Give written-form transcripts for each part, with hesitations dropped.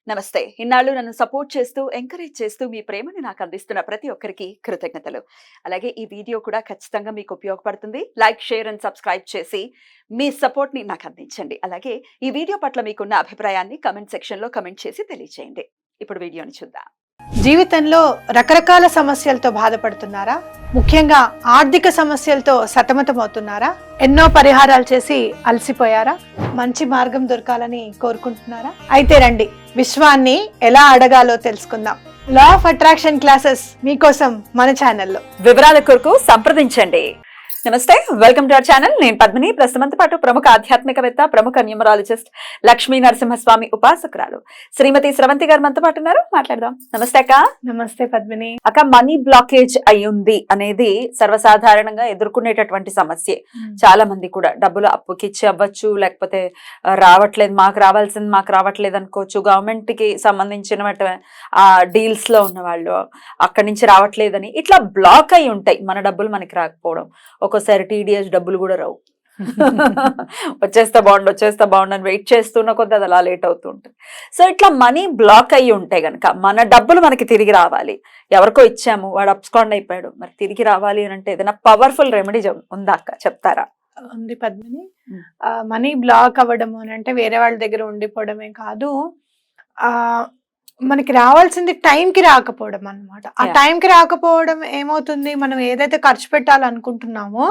నమస్తే. ఇన్నాళ్ళు నన్ను సపోర్ట్ చేస్తూ, ఎంకరేజ్ చేస్తూ మీ ప్రేమని నాకు అందిస్తున్న ప్రతి ఒక్కరికి కృతజ్ఞతలు. అలాగే ఈ వీడియో కూడా ఖచ్చితంగా మీకు ఉపయోగపడుతుంది. లైక్, షేర్ అండ్ సబ్స్క్రైబ్ చేసి మీ సపోర్ట్‌ని నాకు అందించండి. అలాగే ఈ వీడియో పట్ల మీకున్న అభిప్రాయాన్ని కామెంట్ సెక్షన్‌లో కామెంట్ చేసి తెలియజేయండి. ఇప్పుడు వీడియోని చూద్దాం. జీవితంలో రకరకాల సమస్యలతో బాధపడుతున్నారా? ముఖ్యంగా ఆర్థిక సమస్యలతో సతమతమవుతున్నారా? ఎన్నో పరిహారాలు చేసి అలసిపోయారా? మంచి మార్గం దొరకాలని కోరుకుంటున్నారా? అయితే రండి, విశ్వాన్ని ఎలా అడగాలో తెలుసుకుందాం. లా ఆఫ్ అట్రాక్షన్ క్లాసెస్ మీకోసం మన ఛానల్లో. వివరాల కొరకు సంప్రదించండి. నమస్తే, వెల్కమ్ టు అవర్ ఛానల్. నేను పద్మిని. ప్రస్తుతంతో పాటు ప్రముఖ ఆధ్యాత్మికవేత్త, ప్రముఖ న్యూమరాలజిస్ట్, లక్ష్మీ నరసింహస్వామి ఉపాసకురాలు శ్రీమతి స్రవంతి గారు మనతో పాటు ఉన్నారు. మాట్లాడదాం. నమస్తే అక్క. నమస్తే పద్మిని. అక్క, మనీ బ్లాకేజ్ అయ్యింది అనేది సర్వసాధారణంగా ఎదుర్కొనేటటువంటి సమస్య. చాలా మంది కూడా డబ్బులు అప్పుకిచ్చి అవ్వచ్చు, లేకపోతే రావట్లేదు, మాకు రావాల్సింది మాకు రావట్లేదు అనుకోవచ్చు. గవర్నమెంట్ కి సంబంధించిన ఆ డీల్స్ లో ఉన్న వాళ్ళు అక్కడి నుంచి రావట్లేదని ఇట్లా బ్లాక్ అయి ఉంటాయి. మన డబ్బులు మనకి రాకపోవడం, ఒక్కోసారి టీడీఎస్ డబ్బులు కూడా రావు. వచ్చేస్తా బాగుండు అని వెయిట్ చేస్తున్న కొద్ది అది అలా లేట్ అవుతూ ఉంటుంది. సో ఇట్లా మనీ బ్లాక్ అయ్యి ఉంటే గనక మన డబ్బులు మనకి తిరిగి రావాలి. ఎవరికో ఇచ్చాము, వాడు అప్స్కాండ్ అయిపోయాడు, మరి తిరిగి రావాలి అని అంటే ఏదైనా పవర్ఫుల్ రెమెడీ ఉందా అక్క, చెప్తారా? ఉంది పద్మిని. మనీ బ్లాక్ అవ్వడము అని అంటే వేరే వాళ్ళ దగ్గర ఉండిపోవడమే కాదు, మనకి రావాల్సింది టైంకి రాకపోవడం అన్నమాట. ఆ టైంకి రాకపోవడం ఏమవుతుంది, మనం ఏదైతే ఖర్చు పెట్టాలనుకుంటున్నామో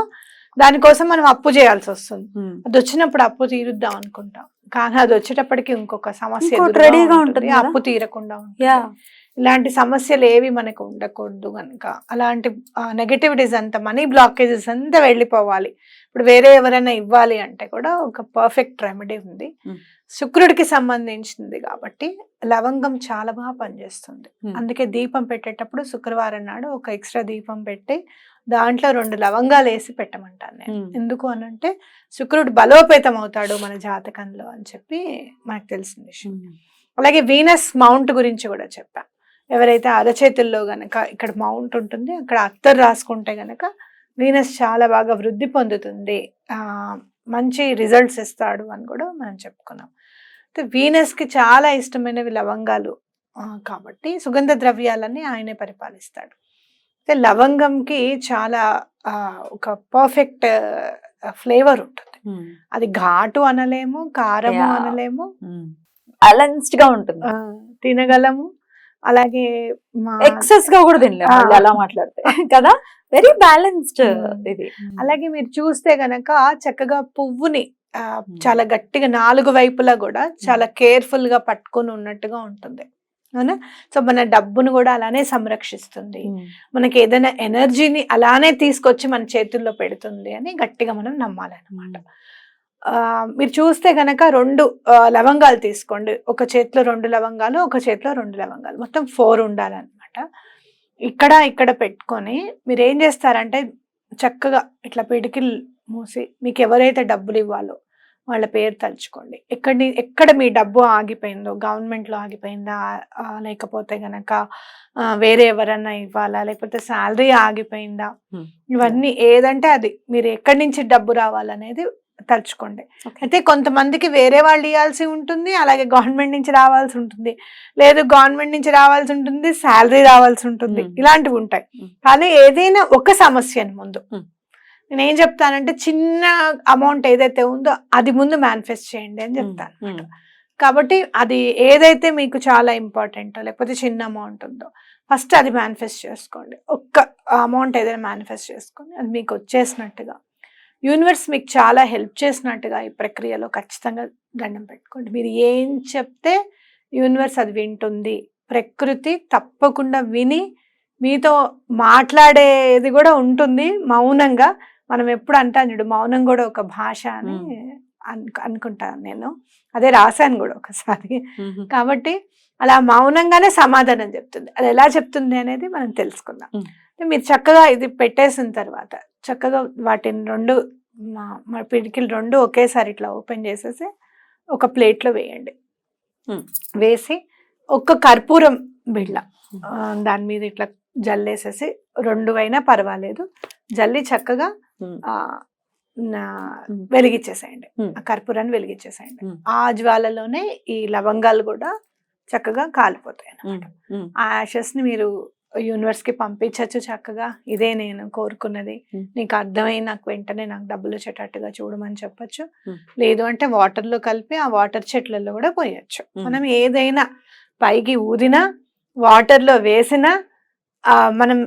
దానికోసం మనం అప్పు చేయాల్సి వస్తుంది. అది వచ్చినప్పుడు అప్పు తీరుద్దాం అనుకుంటాం, కానీ అది వచ్చేటప్పటికి ఇంకొక సమస్య రెడీగా ఉంటుంది, అప్పు తీరకుండా ఉంటుంది. ఇలాంటి సమస్యలు ఏవి మనకు ఉండకూడదు కనుక అలాంటి నెగటివిటీస్ అంతా, మనీ బ్లాకేజెస్ అంతా వెళ్ళిపోవాలి. ఇప్పుడు వేరే ఎవరైనా ఇవ్వాలి అంటే కూడా ఒక పర్ఫెక్ట్ రెమెడీ ఉంది. శుక్రుడికి సంబంధించింది కాబట్టి లవంగం చాలా బాగా పనిచేస్తుంది. అందుకే దీపం పెట్టేటప్పుడు శుక్రవారం నాడు ఒక ఎక్స్ట్రా దీపం పెట్టి దాంట్లో 2 లవంగాలు వేసి పెట్టమంటాను నేను. ఎందుకు అనంటే శుక్రుడు బలోపేతం అవుతాడు మన జాతకంలో అని చెప్పి మనకు తెలిసిన విషయం. అలాగే వీనస్ మౌంట్ గురించి కూడా చెప్పా. ఎవరైతే అరచేతుల్లో గనక ఇక్కడ మౌంట్ ఉంటుంది, అక్కడ అత్తరు రాసుకుంటే గనక వీనస్ చాలా బాగా వృద్ధి పొందుతుంది, మంచి రిజల్ట్స్ ఇస్తాడు అని కూడా మనం చెప్పుకున్నాం. వీనస్కి చాలా ఇష్టమైనవి లవంగాలు కాబట్టి సుగంధ ద్రవ్యాలని ఆయనే పరిపాలిస్తాడు. లవంగంకి చాలా ఒక పర్ఫెక్ట్ ఫ్లేవర్ ఉంటుంది. అది ఘాటు అనలేము, కారము అనలేము, బ్యాలెన్స్డ్ గా ఉంటుంది, తినగలము. అలాగే ఎక్సెస్ గా కూడా తినలేము అలా మాట్లాడితే కదా, వెరీ బ్యాలెన్స్డ్ ఇది. అలాగే మీరు చూస్తే గనక చక్కగా పువ్వుని చాలా గట్టిగా 4 వైపులా కూడా చాలా కేర్ఫుల్ గా పట్టుకొని ఉన్నట్టుగా ఉంటుంది, అవునా? సో మన డబ్బును కూడా అలానే సంరక్షిస్తుంది, మనకి ఏదైనా ఎనర్జీని అలానే తీసుకొచ్చి మన చేతుల్లో పెడుతుంది అని గట్టిగా మనం నమ్మాలన్నమాట. మీరు చూస్తే గనక 2 లవంగాలు తీసుకోండి, ఒక చేతిలో 2 లవంగాలు, ఒక చేతిలో 2 లవంగాలు, మొత్తం 4 ఉండాలన్నమాట. ఇక్కడ పెట్టుకొని మీరు ఏం చేస్తారంటే చక్కగా ఇట్లా పిడికిలు మూసి మీకు ఎవరైతే డబ్బులు ఇవ్వాలో వాళ్ళ పేరు తలుచుకోండి. ఎక్కడ మీ డబ్బు ఆగిపోయిందో, గవర్నమెంట్లో ఆగిపోయిందా, లేకపోతే గనక వేరే ఎవరన్నా ఇవ్వాలా, లేకపోతే శాలరీ ఆగిపోయిందా, ఇవన్నీ ఏదంటే అది మీరు ఎక్కడి నుంచి డబ్బు రావాలనేది తలుచుకోండి. అయితే కొంతమందికి వేరే వాళ్ళు ఇవ్వాల్సి ఉంటుంది, అలాగే గవర్నమెంట్ నుంచి రావాల్సి ఉంటుంది, లేదు గవర్నమెంట్ నుంచి రావాల్సి ఉంటుంది, శాలరీ రావాల్సి ఉంటుంది, ఇలాంటివి ఉంటాయి. కానీ ఏదైనా ఒక సమస్యని ముందు నేనేం చెప్తానంటే చిన్న అమౌంట్ ఏదైతే ఉందో అది ముందు మేనిఫెస్ట్ చేయండి అని చెప్తాను. కాబట్టి అది ఏదైతే మీకు చాలా ఇంపార్టెంటో లేకపోతే చిన్న అమౌంట్ ఉందో ఫస్ట్ అది మేనిఫెస్ట్ చేసుకోండి. ఒక్క అమౌంట్ ఏదైనా మేనిఫెస్ట్ చేసుకొని అది మీకు వచ్చేసినట్టుగా, యూనివర్స్ మీకు చాలా హెల్ప్ చేసినట్టుగా ఈ ప్రక్రియలో ఖచ్చితంగా దండం పెట్టుకోండి. మీరు ఏం చెప్తే యూనివర్స్ అది వింటుంది. ప్రకృతి తప్పకుండా విని మీతో మాట్లాడేది కూడా ఉంటుంది మౌనంగా. మనం ఎప్పుడు అంటాను చూడు, మౌనం కూడా ఒక భాష అని అనుకుంటాను నేను, అదే రాశాను కూడా ఒకసారి. కాబట్టి అలా మౌనంగానే సమాధానం చెప్తుంది. అది ఎలా చెప్తుంది అనేది మనం తెలుసుకుందాం. మీరు చక్కగా ఇది పెట్టేసిన తర్వాత చక్కగా వాటిని 2 పిడికిలు 2 ఒకేసారి ఇట్లా ఓపెన్ చేసేసి ఒక ప్లేట్లో వేయండి. వేసి ఒక్క కర్పూరం బిళ్ళ దాని మీద ఇట్లా జల్లేసేసి, 2 అయినా పర్వాలేదు, జల్లి చక్కగా వెలిగించేసేయండి. ఆ కర్పూరాన్ని వెలిగించేసేయండి. ఆ జ్వాలలోనే ఈ లవంగాలు కూడా చక్కగా కాలిపోతాయి అన్నమాట. ఆ యాషెస్ ని మీరు యూనివర్స్ కి పంపించచ్చు చక్కగా. ఇదే నేను కోరుకున్నది, నీకు అర్థమై నాకు వెంటనే నాకు డబ్బులు వచ్చేటట్టుగా చూడమని చెప్పొచ్చు. లేదు అంటే వాటర్ లో కలిపి ఆ వాటర్ చెట్లలో కూడా పోయొచ్చు. మనం ఏదైనా పైకి ఊదినా వాటర్ లో వేసినా మనం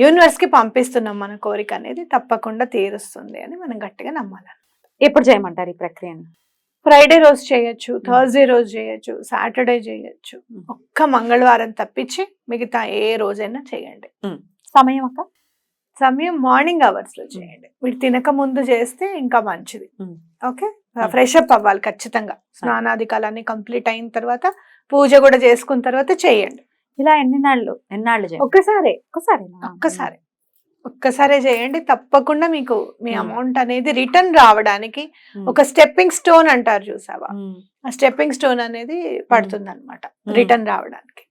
యూనివర్స్ కి పంపిస్తున్నాం మన కోరిక అనేది తప్పకుండా తీరుస్తుంది అని మనం గట్టిగా నమ్మాలి. ఎప్పుడు చేయమంటారు ఈ ప్రక్రియని? ఫ్రైడే రోజు చేయొచ్చు, థర్స్డే రోజు చేయొచ్చు, సాటర్డే చేయొచ్చు. ఒక్క మంగళవారం తప్పించి మిగతా ఏ రోజైనా చేయండి. సమయం అక్క? సమయం మార్నింగ్ అవర్స్ లో చేయండి. మీరు తినక ముందు చేస్తే ఇంకా మంచిది. ఓకే, ఫ్రెష్ అప్ అవ్వాలి ఖచ్చితంగా. స్నానాధికాలన్నీ కంప్లీట్ అయిన తర్వాత పూజ కూడా చేసుకున్న తర్వాత చేయండి. ఇలా ఎన్నాళ్ళు ఒక్కసారే చేయండి. తప్పకుండా మీకు మీ అమౌంట్ అనేది రిటర్న్ రావడానికి ఒక స్టెప్పింగ్ స్టోన్ అంటారు చూసావా, ఆ స్టెప్పింగ్ స్టోన్ అనేది పడుతుంది అనమాట రిటర్న్ రావడానికి.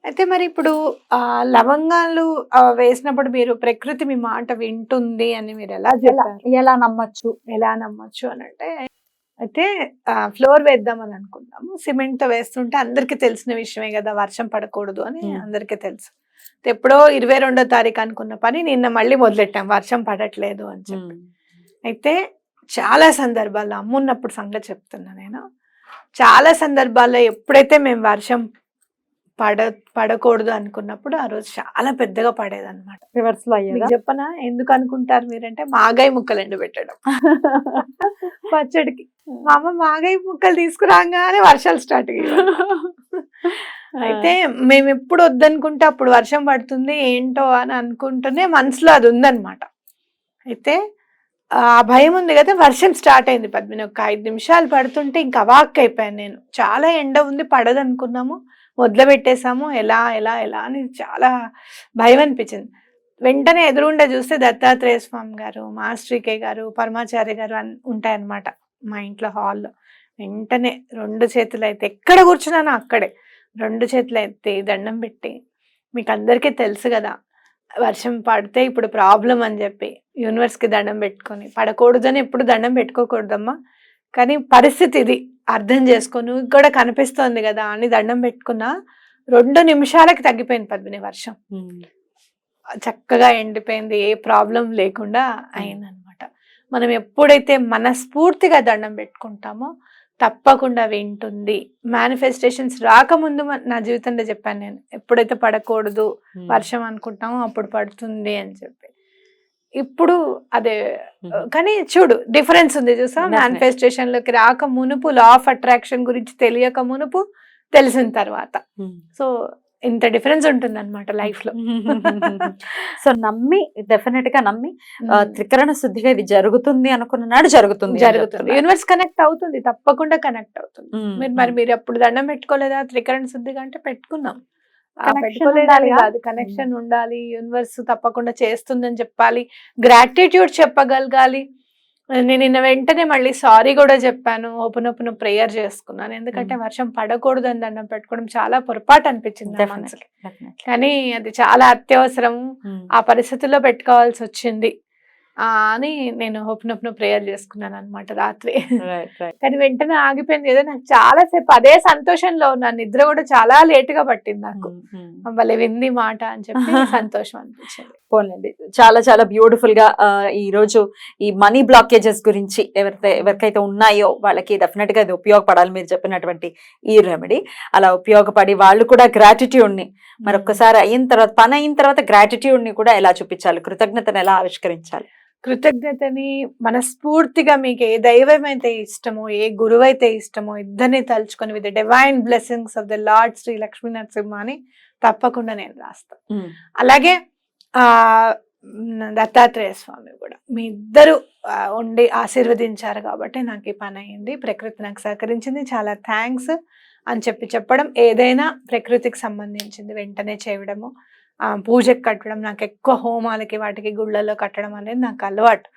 అయితే మరి ఇప్పుడు లవంగాలు వేసినప్పుడు మీరు ప్రకృతి మీ మాట వింటుంది అని మీరు ఎలా నమ్మచ్చు అని అంటే, అయితే ఫ్లోర్ వేద్దామని అనుకున్నాము. సిమెంట్ తో వేస్తుంటే అందరికి తెలిసిన విషయమే కదా, వర్షం పడకూడదు అని అందరికీ తెలుసు. ఎప్పుడో 22వ తారీఖు అనుకున్న పని నిన్న మళ్ళీ మొదలెట్టాం, వర్షం పడట్లేదు అని చెప్పి. అయితే చాలా సందర్భాల్లో అమ్మున్నప్పుడు సంగతి చెప్తున్నా నేను, చాలా సందర్భాల్లో ఎప్పుడైతే మేము వర్షం పడకూడదు అనుకున్నప్పుడు ఆ రోజు చాలా పెద్దగా పడేదన్నమాట. రివర్స్ లో చెప్పనా ఎందుకు అనుకుంటారు మీరంటే, మాగాయ ముక్కలు ఎండు పెట్టడం పచ్చడికి. మా అమ్మ మాగాయ ముక్కలు తీసుకురాగానే వర్షాలు స్టార్ట్ అయ్యాయి. అయితే మేము ఎప్పుడు వద్దనుకుంటే అప్పుడు వర్షం పడుతుంది ఏంటో అని అనుకుంటూనే మనసులో అది ఉందన్నమాట. అయితే ఆ భయం ఉంది కదా, వర్షం స్టార్ట్ అయింది పద్మిని. ఒక 5 నిమిషాలు పడుతుంటే ఇంకా అవాక్ అయిపోయాను నేను. చాలా ఎండ ఉంది, పడదు అనుకున్నాము, మొదలు పెట్టేశాము, ఎలా ఎలా ఎలా అని చాలా భయం అనిపించింది. వెంటనే ఎదురుగుండా చూస్తే దత్తాత్రేయ స్వామి గారు, మాస్టర్కే గారు, పరమాచార్య గారు ఉంటాయన్నమాట మా ఇంట్లో హాల్లో. వెంటనే 2 చేతులు అయితే ఎక్కడ కూర్చున్నానో అక్కడే 2 చేతులు ఎత్తి దండం పెట్టి, మీకు అందరికీ తెలుసు కదా వర్షం పడితే ఇప్పుడు ప్రాబ్లం అని చెప్పి యూనివర్స్కి దండం పెట్టుకొని, పడకూడదని ఎప్పుడు దండం పెట్టుకోకూడదమ్మా, కానీ పరిస్థితి ఇది అర్థం చేసుకో, నువ్వు కూడా కనిపిస్తోంది కదా అని దండం పెట్టుకున్నా 2 నిమిషాలకి తగ్గిపోయింది పద్మిని వర్షం. చక్కగా ఎండిపోయింది, ఏ ప్రాబ్లం లేకుండా అయిందనమాట. మనం ఎప్పుడైతే మనస్ఫూర్తిగా దండం పెట్టుకుంటామో తప్పకుండా వింటుంది. మేనిఫెస్టేషన్స్ రాకముందు నా జీవితంలో చెప్పాను నేను, ఎప్పుడైతే పడకూడదు వర్షం అనుకుంటామో అప్పుడు పడుతుంది అని చెప్పి. ఇప్పుడు అదే, కానీ చూడు డిఫరెన్స్ ఉంది చూసా, మేనిఫెస్టేషన్ లోకి రాక మునుపు, లా ఆఫ్ అట్రాక్షన్ గురించి తెలియక మునుపు, తెలిసిన తర్వాత. సో ఇంత డిఫరెన్స్ ఉంటుంది అనమాట లైఫ్ లో. సో నమ్మి, డెఫినెట్ గా నమ్మి త్రికరణ శుద్ధిగా ఇది జరుగుతుంది అనుకున్న నాడు జరుగుతుంది. యూనివర్స్ కనెక్ట్ అవుతుంది, తప్పకుండా కనెక్ట్ అవుతుంది. మీరు అప్పుడు దండం పెట్టుకోలేదా త్రికరణ శుద్ధిగా అంటే పెట్టుకున్నాం, పెట్టుకోలేదాలి కాదు, కనెక్షన్ ఉండాలి. యూనివర్స్ తప్పకుండా చేస్తుందని చెప్పాలి, గ్రాటిట్యూడ్ చెప్పగలగాలి. నేను నిన్న వెంటనే మళ్ళీ సారీ కూడా చెప్పాను, ఓపెన్ ప్రేయర్ చేసుకున్నాను. ఎందుకంటే వర్షం పడకూడదు అని దండం పెట్టుకోవడం చాలా పొరపాటు అనిపించింది నా మనసుకి, కానీ అది చాలా అత్యవసరం, ఆ పరిస్థితుల్లో పెట్టుకోవాల్సి వచ్చింది అని నేను ఓపెన్ ప్రేయర్ చేసుకున్నాను అనమాట రాత్రి. కానీ వెంటనే ఆగిపోయింది ఏదో, నాకు చాలా సేపు అదే సంతోషంలో ఉన్నాను. నిద్ర కూడా చాలా లేట్ గా పట్టింది నాకు, భలే వింది మాట అని చెప్పి సంతోషం అనిపించింది. పోనండి, చాలా చాలా బ్యూటిఫుల్ గా ఈ రోజు ఈ మనీ బ్లాకేజెస్ గురించి ఎవరికైతే ఉన్నాయో వాళ్ళకి డెఫినెట్ గా ఇది ఉపయోగపడాలి మీరు చెప్పినటువంటి ఈ రెమెడీ. అలా ఉపయోగపడి వాళ్ళు కూడా గ్రాటిట్యూడ్ ని మరొకసారి పని అయిన తర్వాత గ్రాటిట్యూడ్ ని కూడా ఎలా చూపించాలి, కృతజ్ఞతను ఎలా ఆవిష్కరించాలి? కృతజ్ఞతని మనస్ఫూర్తిగా మీకు ఏ దైవం అయితే ఇష్టమో, ఏ గురువు అయితే ఇష్టమో ఇద్దరిని తలుచుకొని with divine blessings of the Lord Sri Lakshmi Narasimha అని తప్పకుండా నేను రాస్తాను. అలాగే దత్తాత్రేయ స్వామి కూడా మీ ఇద్దరు ఉండి ఆశీర్వదించారు కాబట్టి నాకు ఈ పని అయింది, ప్రకృతి నాకు సహకరించింది, చాలా థ్యాంక్స్ అని చెప్పడం. ఏదైనా ప్రకృతికి సంబంధించింది వెంటనే చేయడము, పూజకి కట్టడం, నాకు ఎక్కువ హోమాలకి వాటికి గుళ్ళల్లో కట్టడం అనేది నాకు అలవాటు,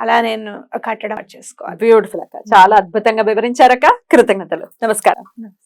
అలా నేను కట్టడం చేసుకోవాలి. బ్యూటిఫుల్ అక్క, చాలా అద్భుతంగా వివరించారక్క, కృతజ్ఞతలు, నమస్కారం.